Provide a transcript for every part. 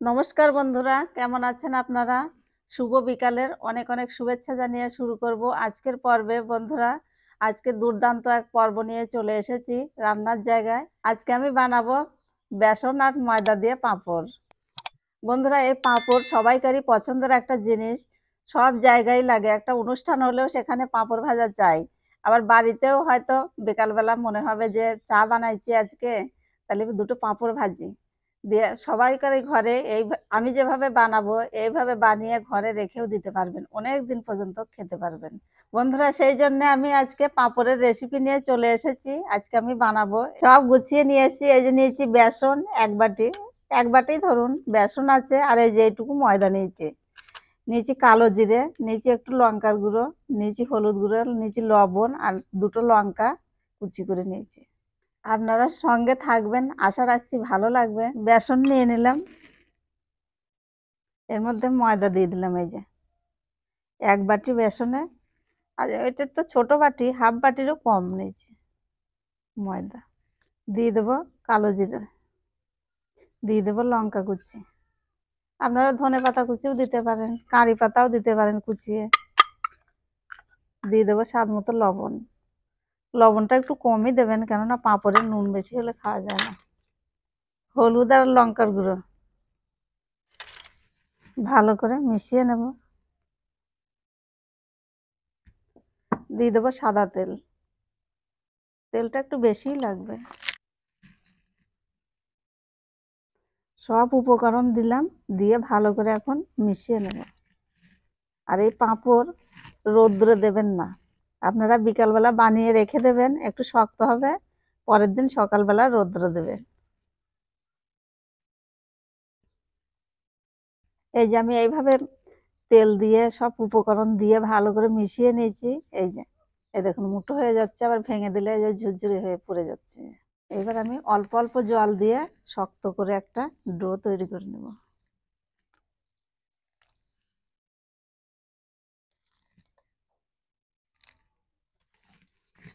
নমস্কার বন্ধুরা, কেমন আছেন আপনারা? শুভ বিকালের অনেক অনেক শুভেচ্ছা জানিয়ে শুরু করব আজকের পর্বে। বন্ধুরা, আজকে দুর্দান্ত এক পর্ব নিয়ে চলে এসেছি রান্নার জায়গায়। আজকে আমি বানাবো বেসন আর ময়দা দিয়ে পাঁপড়। বন্ধুরা, এই পাঁপড় সবাইকারই পছন্দের একটা জিনিস। সব জায়গায় লাগে, একটা অনুষ্ঠান হলেও সেখানে পাঁপড় ভাজা চাই। আবার বাড়িতেও হয়তো বিকালবেলা মনে হবে যে চা বানাইছি আজকে, তাহলে দুটো পাঁপড় ভাজি দিয়ে সবাইকারই ঘরে আমি যেভাবে বানাবো এইভাবে বানিয়ে ঘরে রেখেও দিতে পারবেন, অনেক দিন পর্যন্ত খেতে পারবেন। বন্ধুরা, সেই জন্য আমি আজকে পাঁপড়ের রেসিপি নিয়ে চলে এসেছি। আজকে আমি বানাবো, সব গুছিয়ে নিয়ে এসেছি। এই যে নিয়েছি বেসন এক বাটি, এক বাটি ধরুন বেসন আছে, আর এই যে এইটুকু ময়দা নিয়েছি। নিয়েছি কালো জিরে, নিয়েছি একটু লঙ্কার গুঁড়ো, নিয়েছি হলুদ গুঁড়ো, নিয়েছি লবণ আর দুটো লঙ্কা কুচি করে নিয়েছি। আপনারা সঙ্গে থাকবেন, আশা রাখছি ভালো লাগবে। বেসন নিয়ে নিলাম, এর মধ্যে ময়দা দিয়ে দিলাম। এই যে এক বাটি বেসনে, আর এটা তো ছোট বাটি, হাফ বাটিরও কম নিয়েছি ময়দা। দিয়ে দেবো কালো জিরে, দিয়ে দেবো লঙ্কা কুচি, আপনারা ধনে পাতা কুচিও দিতে পারেন, কারি পাতাও দিতে পারেন কুচিয়ে। দিয়ে দেবো স্বাদ মতো লবণ। লবণটা একটু কমই দেবেন, কেননা পাঁপড়ে নুন বেশি হলে খাওয়া যায় না। হলুদ আর লঙ্কার গুঁড়ো ভালো করে মিশিয়ে নেব। দিয়ে দেবো সাদা তেল, তেলটা একটু বেশিই লাগবে। সব উপকরণ দিলাম, দিয়ে ভালো করে এখন মিশিয়ে নেব। আর এই পাঁপড় রোদ্রে দেবেন না, আপনারা বিকালবেলা বানিয়ে রেখে দেবেন, একটু শক্ত হবে, পরের দিন সকালবেলা রোদ্রে দেবেন। এই যে আমি এইভাবে তেল দিয়ে সব উপকরণ দিয়ে ভালো করে মিশিয়ে নিয়েছি। এই যে এই দেখুন মুঠো হয়ে যাচ্ছে, আবার ভেঙে দিলে এই যে ঝুরঝুরি হয়ে পড়ে যাচ্ছে। এবার আমি অল্প অল্প জল দিয়ে শক্ত করে একটা ডো তৈরি করে নেব।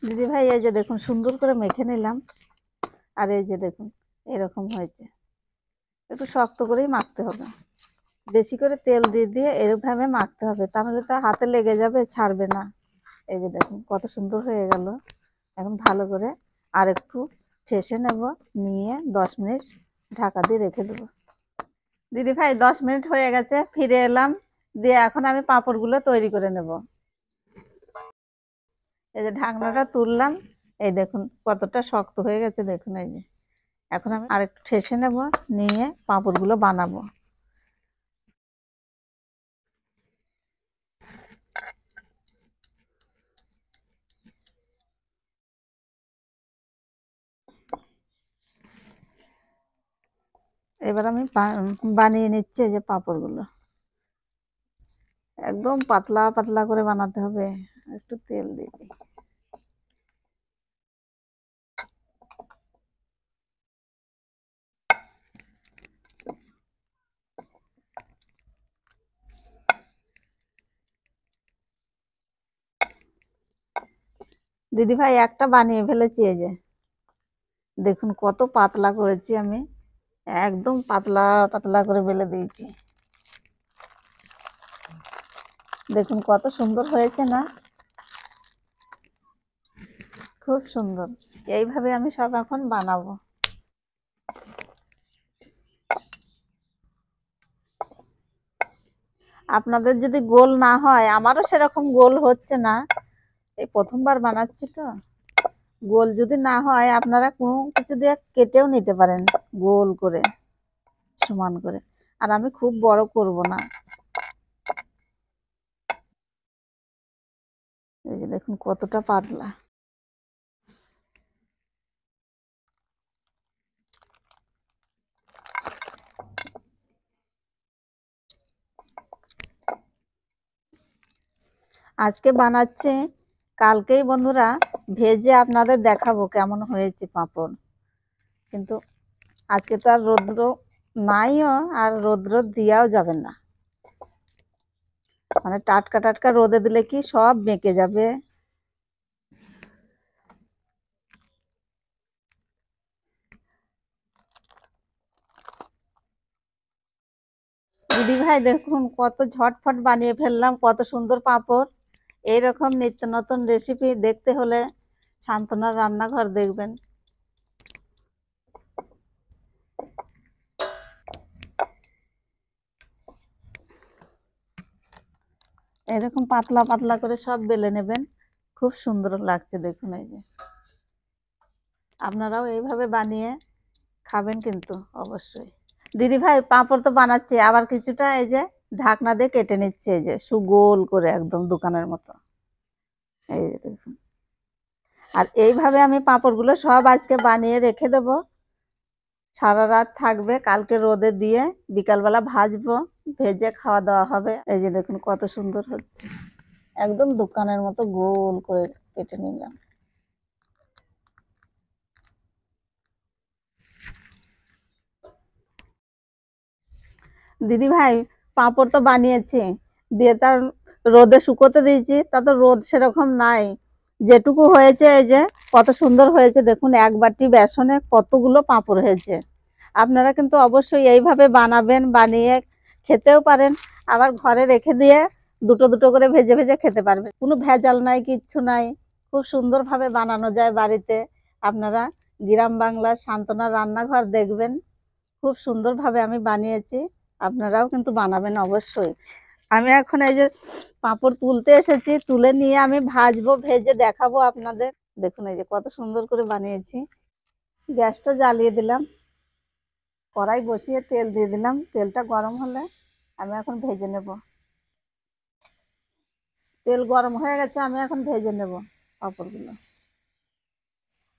দিদি ভাই, এই যে দেখুন সুন্দর করে মেখে নিলাম। আর এই যে দেখুন এরকম হয়েছে। একটু শক্ত করেই মাখতে হবে, বেশি করে তেল দিয়ে দিয়ে এরকমভাবে মাখতে হবে, তাহলে তো হাতে লেগে যাবে, ছাড়বে না। এই যে দেখুন কত সুন্দর হয়ে গেল। এখন ভালো করে আর একটু ঠেসে নেব, নিয়ে 10 মিনিট ঢাকা দিয়ে রেখে দেবো। দিদি ভাই, 10 মিনিট হয়ে গেছে, ফিরে এলাম। দিয়ে এখন আমি পাঁপড়গুলো তৈরি করে নেব। এই যে ঢাকনাটা তুললাম, এই দেখুন কতটা শক্ত হয়ে গেছে, দেখুন এই যে। এখন আমি আরেকটু ঠেসে নেব, নিয়ে পাঁপড়গুলো বানাবো। এবার আমি বানিয়ে নিচ্ছি এই যে পাঁপড়গুলো। একদম পাতলা পাতলা করে বানাতে হবে। একটু তেল দিয়ে দিই। দিদি ভাই, একটা বানিয়ে ফেলেছি। এই যে দেখুন কত পাতলা করেছি আমি, একদম পাতলা পাতলা করে বেলে দিয়েছি। দেখুন কত সুন্দর হয়েছে না? খুব সুন্দর। এইভাবে আমি সব এখন বানাবো। আপনাদের যদি গোল না হয়, আমারও সেরকম গোল হচ্ছে না, এই প্রথমবার বানাচ্ছি তো। গোল যদি না হয়, আপনারা কোনো কিছু দিয়ে কেটেও নিতে পারেন গোল করে, সমান করে। আর আমি খুব বড় করব না। এই যে দেখুন কতটা পাতলা। আজকে বানাচ্ছি, কালকেই বন্ধুরা ভেজে আপনাদের দেখাবো কেমন হয়েছে পাঁপড়। কিন্তু আজকে তো আর রৌদ্র নাইও, আর রৌদ্র দিয়াও যাবে না, মানে টাটকা টাটকা রোদে দিলে কি সব বেঁকে যাবে। দিদি ভাই দেখুন কত ঝটফট বানিয়ে ফেললাম, কত সুন্দর পাঁপড়। এইরকম নিত্য নতুন রেসিপি দেখতে হলে সান্ত্বনার রান্নাঘর দেখবেন। এরকম পাতলা পাতলা করে সব বেলে নেবেন, খুব সুন্দর লাগছে দেখুন। এই যে আপনারাও এইভাবে বানিয়ে খাবেন কিন্তু অবশ্যই। দিদি ভাই পাঁপড় তো বানাচ্ছে, আবার কিছুটা এই যে ঢাকনা দিয়ে কেটে নিচ্ছে, এই যে সুগোল করে একদম দোকানের মতো। এই যে দেখুন, আর এইভাবে আমি পাঁপড়গুলো সব আজকে বানিয়ে রেখে দেব, সারা রাত থাকবে, কালকে রোদে দিয়ে বিকালবেলা ভাজবো, ভেজে খাওয়া দাওয়া হবে। এই যে দেখুন কত সুন্দর হচ্ছে, একদম দোকানের মতো গোল করে কেটে নিলাম। দিদি ভাই পাঁপড় তো বানিয়েছি, দিয়ে তার রোদে শুকোতে দিয়েছি, তা তো রোদ সেরকম নাই, যেটুকু হয়েছে এই যে কত সুন্দর হয়েছে দেখুন। এক বাটি বেসনে কতগুলো পাঁপড় হয়েছে। আপনারা কিন্তু অবশ্যই এইভাবে বানাবেন, বানিয়ে খেতেও পারেন, আবার ঘরে রেখে দিয়ে দুটো দুটো করে ভেজে ভেজে খেতে পারবেন। কোনো ভেজাল নাই, কিচ্ছু নাই, খুব সুন্দরভাবে বানানো যায় বাড়িতে। আপনারা গ্রাম বাংলার সান্ত্বনা রান্নাঘর দেখবেন, খুব সুন্দরভাবে আমি বানিয়েছি, আপনারাও কিন্তু বানাবেন অবশ্যই। আমি এখন এই যে পাঁপড় তুলতে এসেছি, তুলে নিয়ে আমি ভাজবো, ভেজে দেখাবো আপনাদের। দেখুন এই যে কত সুন্দর করে বানিয়েছি। গ্যাসটা জ্বালিয়ে দিলাম, কড়াই বসিয়ে তেল দিয়ে দিলাম, তেলটা গরম হলে আমি এখন ভেজে নেব। তেল গরম হয়ে গেছে, আমি এখন ভেজে নেব পাঁপড়গুলো।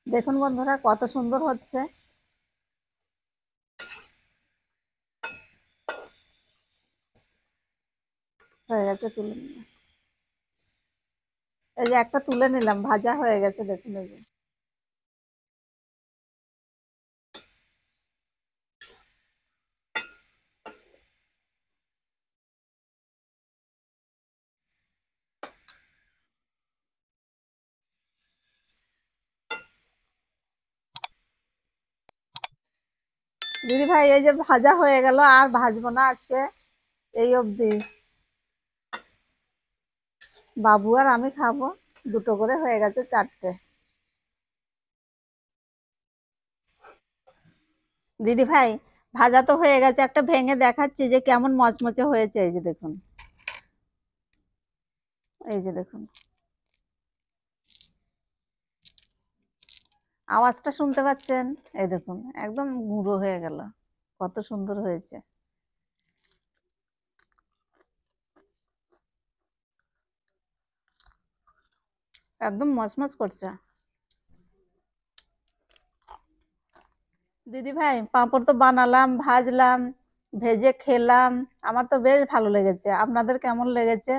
দেখুন বন্ধুরা কত সুন্দর হচ্ছে, হয়ে গেছে, তুলে নিলাম। এই যে একটা তুলে নিলাম, ভাজা হয়ে গেছে দেখুন। এই যে দিদি ভাই এই যে ভাজা হয়ে গেল, আর ভাজবো না আজকে, এই অবধি। বাবু আর আমি খাবো, দুটো করে হয়ে গেছে, চারটে। দিদি ভাই ভাজা তো হয়ে গেছে, একটা ভেঙে দেখাচ্ছি যে কেমন মচমচে হয়েছে। এই যে দেখুন, এই যে দেখুন, আওয়াজটা শুনতে পাচ্ছেন? এই দেখুন একদম গুঁড়ো হয়ে গেল, কত সুন্দর হয়েছে, একদম মচমচ করছে। দিদি ভাই পাঁপড় তো বানালাম, ভাজলাম, ভেজে খেলাম, আমার তো বেশ ভালো লেগেছে। আপনাদের কেমন লেগেছে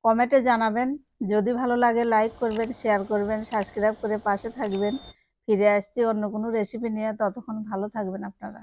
কমেন্টে জানাবেন। যদি ভালো লাগে লাইক করবেন, শেয়ার করবেন, সাবস্ক্রাইব করে পাশে থাকবেন। ফিরে আসছি অন্য কোনো রেসিপি নিয়ে, ততক্ষণ ভালো থাকবেন আপনারা।